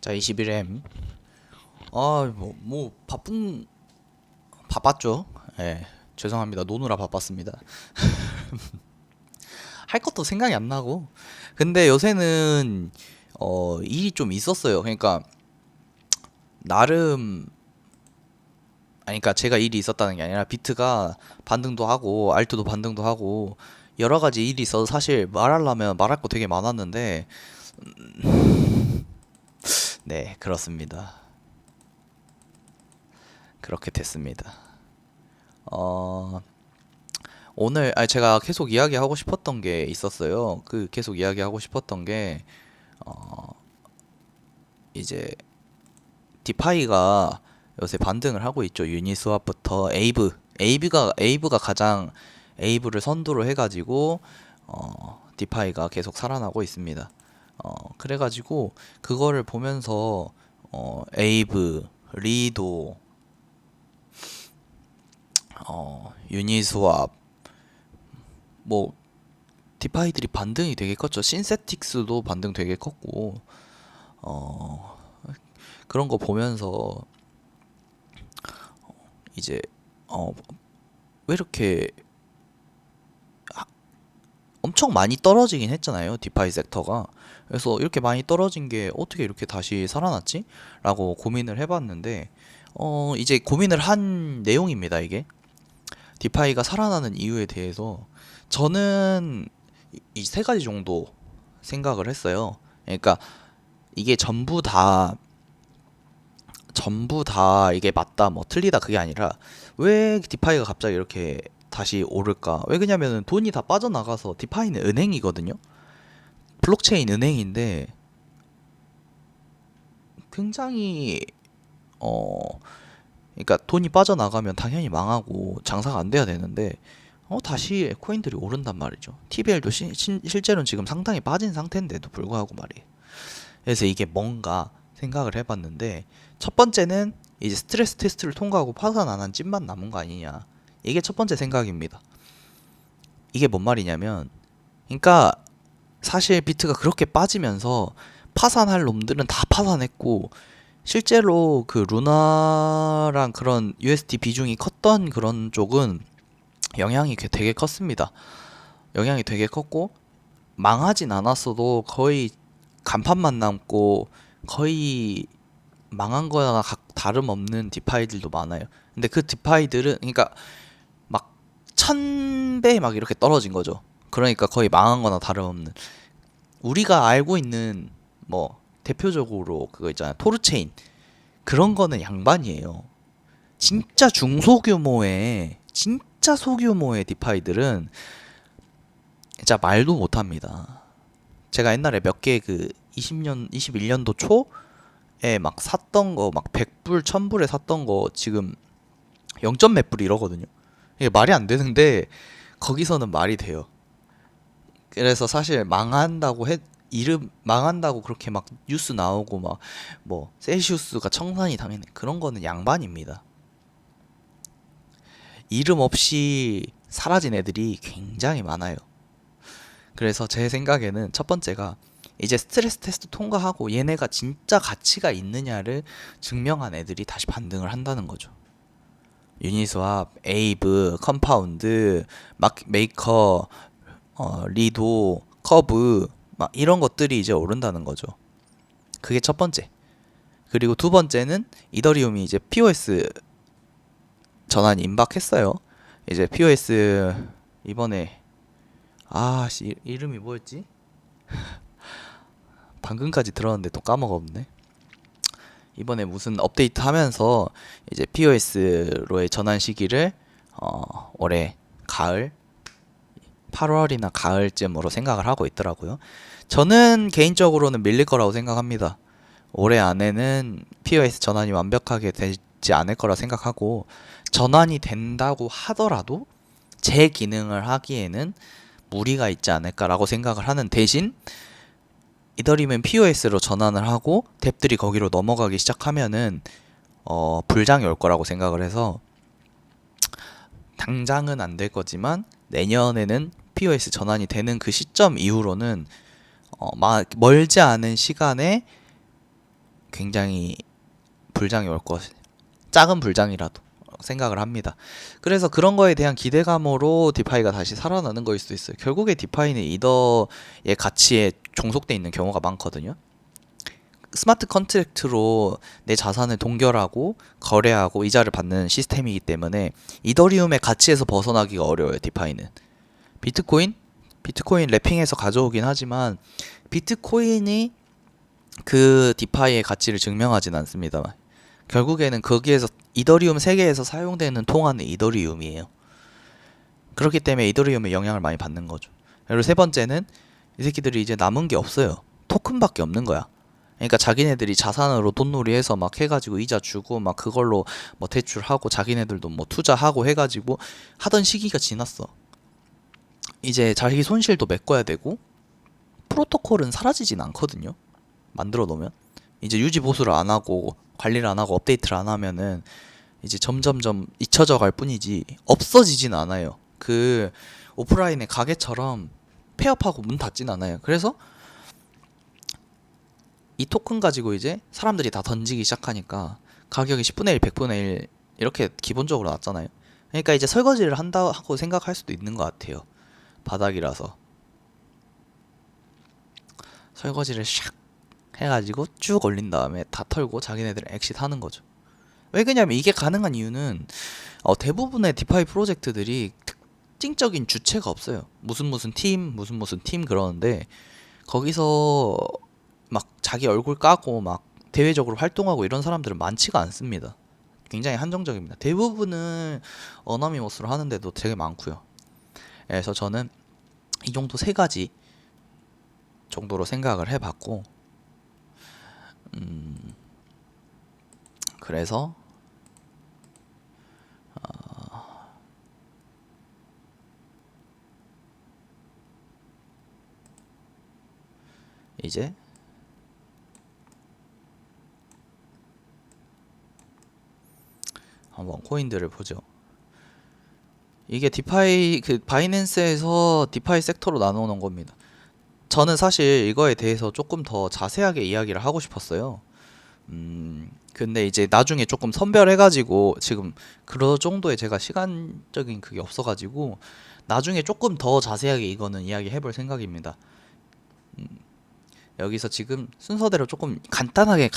자, 21M. 바빴죠. 예, 죄송합니다. 노느라 바빴습니다. 할 것도 생각이 안 나고. 근데 요새는 일이 좀 있었어요. 그러니까 나름 아니 그러니까 제가 일이 있었다는 게 아니라 비트가 반등도 하고 알트도 반등도 하고 여러 가지 일이 있어서 사실 말하려면 말할 거 되게 많았는데 네, 그렇습니다. 그렇게 됐습니다. 어, 제가 계속 이야기하고 싶었던 게 있었어요. 계속 이야기하고 싶었던 게 이제 디파이가 요새 반등을 하고 있죠. 유니스왑부터 에이브가 가장 에이브를 선두로 해가지고 디파이가 계속 살아나고 있습니다. 그래가지고 그거를 보면서 에이브, 리도, 유니스왑 뭐 디파이들이 반등이 되게 컸죠. 신세틱스도 반등 되게 컸고 어, 그런 거 보면서 이제 어, 왜 이렇게 엄청 많이 떨어지긴 했잖아요. 디파이 섹터가. 그래서 이렇게 많이 떨어진 게 어떻게 이렇게 다시 살아났지? 라고 고민을 해봤는데 이제 고민을 한 내용입니다. 이게 디파이가 살아나는 이유에 대해서 저는 이 세 가지 정도 생각을 했어요. 그러니까 이게 전부 다 이게 맞다 뭐 틀리다 그게 아니라 왜 디파이가 갑자기 이렇게 다시 오를까? 왜 그러냐면은 돈이 다 빠져나가서 디파이는 은행이거든요. 블록체인 은행인데 굉장히 어 그러니까 돈이 빠져나가면 당연히 망하고 장사가 안 돼야 되는데 다시 코인들이 오른단 말이죠. TBL도 실제로는 지금 상당히 빠진 상태인데도 불구하고 말이에요. 그래서 이게 뭔가 생각을 해봤는데 첫 번째는 이제 스트레스 테스트를 통과하고 파산 안 한 찐만 남은 거 아니냐. 이게 첫 번째 생각입니다. 이게 뭔 말이냐면 그러니까 사실 비트가 그렇게 빠지면서 파산할 놈들은 다 파산했고 실제로 그 루나랑 그런 USD 비중이 컸던 그런 쪽은 영향이 되게 컸습니다. 영향이 되게 컸고 망하진 않았어도 거의 간판만 남고 거의 망한 거나 다름없는 디파이들도 많아요. 근데 그 디파이들은 그러니까 막 1000배 막 이렇게 떨어진 거죠. 그러니까 거의 망한 거나 다름없는 우리가 알고 있는 뭐 대표적으로 그거 있잖아요. 토르체인 그런 거는 양반이에요. 진짜 소규모의 디파이들은 진짜 말도 못 합니다. 제가 옛날에 몇 개 20년, 21년도 초에 막 샀던 거, 막 100불, 1000불에 샀던 거 지금 0점 몇 불 이러거든요. 이게 말이 안 되는데 거기서는 말이 돼요. 그래서 사실 망한다고 그렇게 막 뉴스 나오고 막 뭐 셀시우스가 청산이 당했네. 그런 거는 양반입니다. 이름 없이 사라진 애들이 굉장히 많아요. 그래서 제 생각에는 첫 번째가 이제 스트레스 테스트 통과하고 얘네가 진짜 가치가 있느냐를 증명한 애들이 다시 반등을 한다는 거죠. 유니스왑, 에이브, 컴파운드, 메이커, 리도, 커브 막 이런 것들이 이제 오른다는 거죠. 그게 첫 번째. 그리고 두 번째는 이더리움이 이제 POS 전환이 임박했어요. 이제 POS 이번에 이름이 뭐였지? 방금까지 들었는데 또 까먹었네. 이번에 무슨 업데이트 하면서 이제 POS로의 전환 시기를 올해 가을 8월이나 가을쯤으로 생각을 하고 있더라고요. 저는 개인적으로는 밀릴 거라고 생각합니다. 올해 안에는 POS 전환이 완벽하게 되지 않을 거라 생각하고 전환이 된다고 하더라도 제 기능을 하기에는 무리가 있지 않을까라고 생각을 하는 대신 이더리움은 POS로 전환을 하고 뎁들이 거기로 넘어가기 시작하면은 불장이 올 거라고 생각을 해서 당장은 안 될 거지만 내년에는 POS 전환이 되는 그 시점 이후로는 멀지 않은 시간에 굉장히 불장이 올 것, 작은 불장이라도 생각을 합니다. 그래서 그런 거에 대한 기대감으로 디파이가 다시 살아나는 거일 수도 있어요. 결국에 디파이는 이더의 가치에 종속돼 있는 경우가 많거든요. 스마트 컨트랙트로 내 자산을 동결하고 거래하고 이자를 받는 시스템이기 때문에 이더리움의 가치에서 벗어나기가 어려워요. 디파이는 비트코인 랩핑해서 가져오긴 하지만 비트코인이 그 디파이의 가치를 증명하진 않습니다. 결국에는 거기에서 이더리움 세계에서 사용되는 통화는 이더리움이에요. 그렇기 때문에 이더리움의 영향을 많이 받는 거죠. 그리고 세 번째는 이 새끼들이 이제 남은 게 없어요. 토큰밖에 없는 거야. 그러니까 자기네들이 자산으로 돈놀이해서 막 해가지고 이자 주고 막 그걸로 뭐 대출하고 자기네들도 뭐 투자하고 해가지고 하던 시기가 지났어. 이제 자기 손실도 메꿔야 되고 프로토콜은 사라지진 않거든요. 만들어 놓으면 이제 유지 보수를 안 하고 관리를 안 하고 업데이트를 안 하면은 이제 점점점 잊혀져 갈 뿐이지 없어지진 않아요. 그 오프라인의 가게처럼 폐업하고 문 닫진 않아요. 그래서 이 토큰 가지고 이제 사람들이 다 던지기 시작하니까 가격이 10분의 1, 100분의 1 이렇게 기본적으로 났잖아요. 그러니까 이제 설거지를 한다 하고 생각할 수도 있는 것 같아요. 바닥이라서 설거지를 샥 해가지고 쭉 올린 다음에 다 털고 자기네들은 엑시트 하는 거죠. 왜 그러냐면 이게 가능한 이유는 대부분의 디파이 프로젝트들이 특징적인 주체가 없어요. 무슨 팀 그러는데 거기서 막 자기 얼굴 까고 막 대외적으로 활동하고 이런 사람들은 많지가 않습니다. 굉장히 한정적입니다. 대부분은 어너니머스로 하는데도 되게 많고요. 그래서 저는 이 정도 세 가지 정도로 생각을 해봤고, 그래서 이제 한번 코인들을 보죠. 이게 디파이 그 바이낸스에서 디파이 섹터로 나누는 겁니다. 저는 사실 이거에 대해서 조금 더 자세하게 이야기를 하고 싶었어요. 근데 이제 나중에 조금 선별해가지고 지금 그런 정도의 제가 시간적인 그게 없어가지고 나중에 조금 더 자세하게 이거는 이야기해볼 생각입니다. 여기서 지금 순서대로 조금 간단하게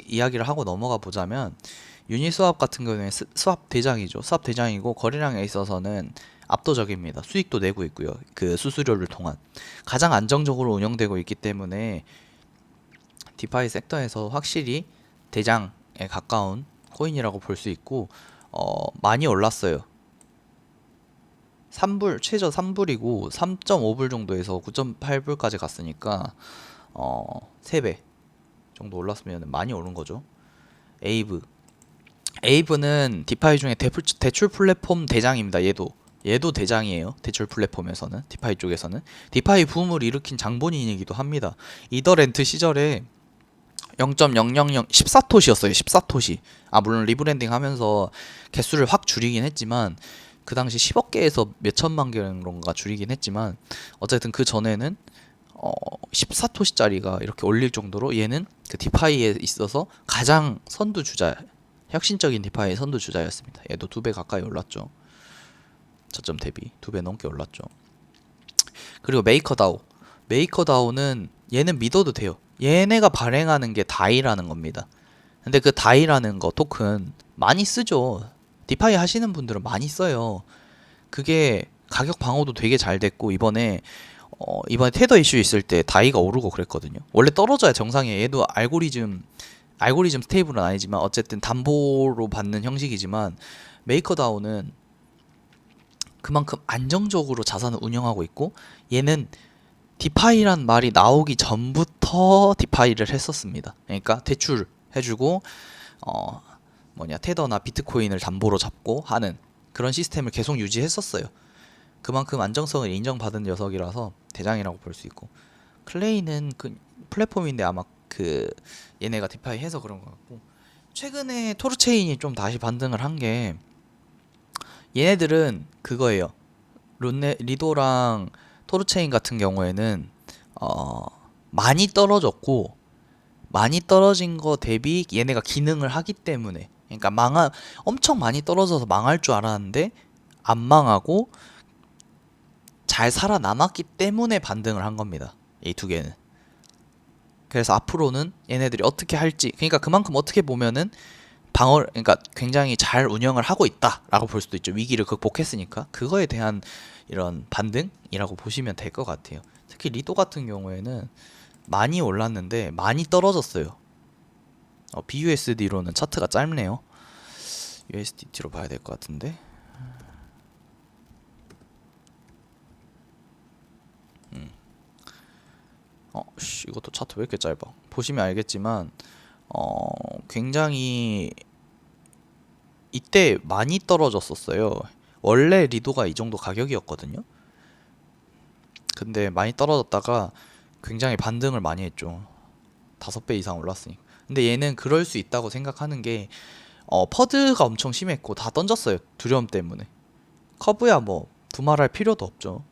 이야기를 하고 넘어가 보자면 유니스왑 같은 경우에 스왑 대장이죠. 스왑 대장이고 거래량에 있어서는 압도적입니다. 수익도 내고 있고요. 그 수수료를 통한 가장 안정적으로 운영되고 있기 때문에 디파이 섹터에서 확실히 대장에 가까운 코인이라고 볼 수 있고 많이 올랐어요. 3불 최저 3불이고 3.5불 정도에서 9.8불까지 갔으니까 3배 정도 올랐으면 많이 오른 거죠. 에이브는 디파이 중에 대출 플랫폼 대장입니다. 얘도 대장이에요. 대출 플랫폼에서는 디파이 쪽에서는 디파이 붐을 일으킨 장본인이기도 합니다. 이더렌트 시절에 0.000 14토시였어요. 14토시. 물론 리브랜딩 하면서 개수를 확 줄이긴 했지만 그 당시 10억 개에서 몇 천만 개인가 줄이긴 했지만 어쨌든 그 전에는 14토시짜리가 이렇게 올릴 정도로 얘는 그 디파이에 있어서 가장 선두주자, 혁신적인 디파이 선두주자였습니다. 얘도 2배 가까이 올랐죠. 저점 대비 2배 넘게 올랐죠. 그리고 메이커다오는 얘는 믿어도 돼요. 얘네가 발행하는 게 다이라는 겁니다. 근데 그 다이라는 거 토큰 많이 쓰죠. 디파이 하시는 분들은 많이 써요. 그게 가격 방어도 되게 잘 됐고 이번에 테더 이슈 있을 때 다이가 오르고 그랬거든요. 원래 떨어져야 정상이에요. 얘도 알고리즘 스테이블은 아니지만 어쨌든 담보로 받는 형식이지만 메이커다오는 그만큼 안정적으로 자산을 운영하고 있고 얘는 디파이란 말이 나오기 전부터 디파이를 했었습니다. 그러니까 대출 해주고 테더나 비트코인을 담보로 잡고 하는 그런 시스템을 계속 유지했었어요. 그만큼 안정성을 인정받은 녀석이라서 대장이라고 볼 수 있고 클레이는 그 플랫폼인데 아마 그 얘네가 디파이 해서 그런 것 같고 최근에 토르체인이 좀 다시 반등을 한 게 얘네들은 그거예요. 리도랑 토르체인 같은 경우에는 많이 떨어졌고 많이 떨어진 거 대비 얘네가 기능을 하기 때문에, 그러니까 엄청 많이 떨어져서 망할 줄 알았는데 안 망하고 잘 살아남았기 때문에 반등을 한 겁니다. 이 두 개는. 그래서 앞으로는 얘네들이 어떻게 할지, 그러니까 그만큼 어떻게 보면은 그러니까 굉장히 잘 운영을 하고 있다라고 볼 수도 있죠. 위기를 극복했으니까. 그거에 대한 이런 반등이라고 보시면 될 것 같아요. 특히 리도 같은 경우에는 많이 올랐는데 많이 떨어졌어요. BUSD로는 차트가 짧네요. USDT로 봐야 될 것 같은데. 이것도 차트 왜 이렇게 짧아? 보시면 알겠지만 굉장히 이때 많이 떨어졌었어요. 원래 리도가 이 정도 가격이었거든요. 근데 많이 떨어졌다가 굉장히 반등을 많이 했죠. 5배 이상 올랐으니까. 근데 얘는 그럴 수 있다고 생각하는 게 퍼드가 엄청 심했고 다 던졌어요. 두려움 때문에. 커브야 뭐 두말할 필요도 없죠.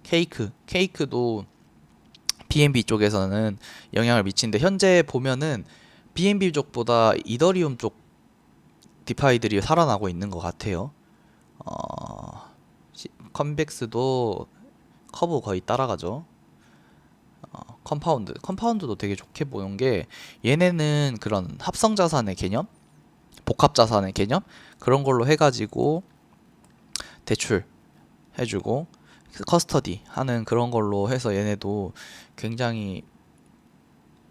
케이크도 BNB 쪽에서는 영향을 미치는데 현재 보면은 BNB 쪽보다 이더리움 쪽 디파이들이 살아나고 있는 것 같아요. 컨벡스도 커브 거의 따라가죠. 컴파운드도 되게 좋게 보는 게 얘네는 그런 합성 자산의 개념, 복합 자산의 개념 그런 걸로 해가지고 대출 해주고 커스터디 하는 그런 걸로 해서 얘네도 굉장히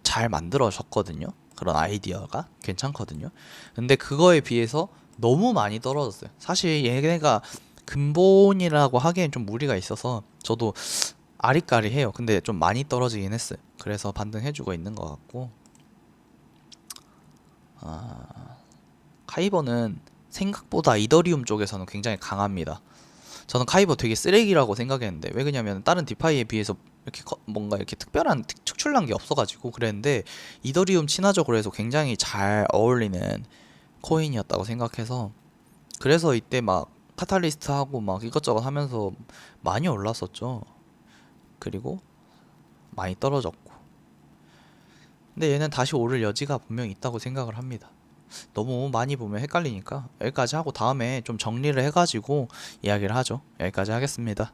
잘 만들어졌거든요. 그런 아이디어가 괜찮거든요. 근데 그거에 비해서 너무 많이 떨어졌어요. 사실 얘네가 근본이라고 하기엔 좀 무리가 있어서 저도 아리까리해요. 근데 좀 많이 떨어지긴 했어요. 그래서 반등해주고 있는 것 같고, 카이버는 생각보다 이더리움 쪽에서는 굉장히 강합니다. 저는 카이버 되게 쓰레기라고 생각했는데, 왜 그러냐면 다른 디파이에 비해서 이렇게 뭔가 이렇게 특별한 특출난 게 없어가지고 그랬는데 이더리움 친화적으로 해서 굉장히 잘 어울리는 코인이었다고 생각해서, 그래서 이때 막 카탈리스트 하고 막 이것저것 하면서 많이 올랐었죠. 그리고 많이 떨어졌고. 근데 얘는 다시 오를 여지가 분명히 있다고 생각을 합니다. 너무 많이 보면 헷갈리니까 여기까지 하고 다음에 좀 정리를 해가지고 이야기를 하죠. 여기까지 하겠습니다.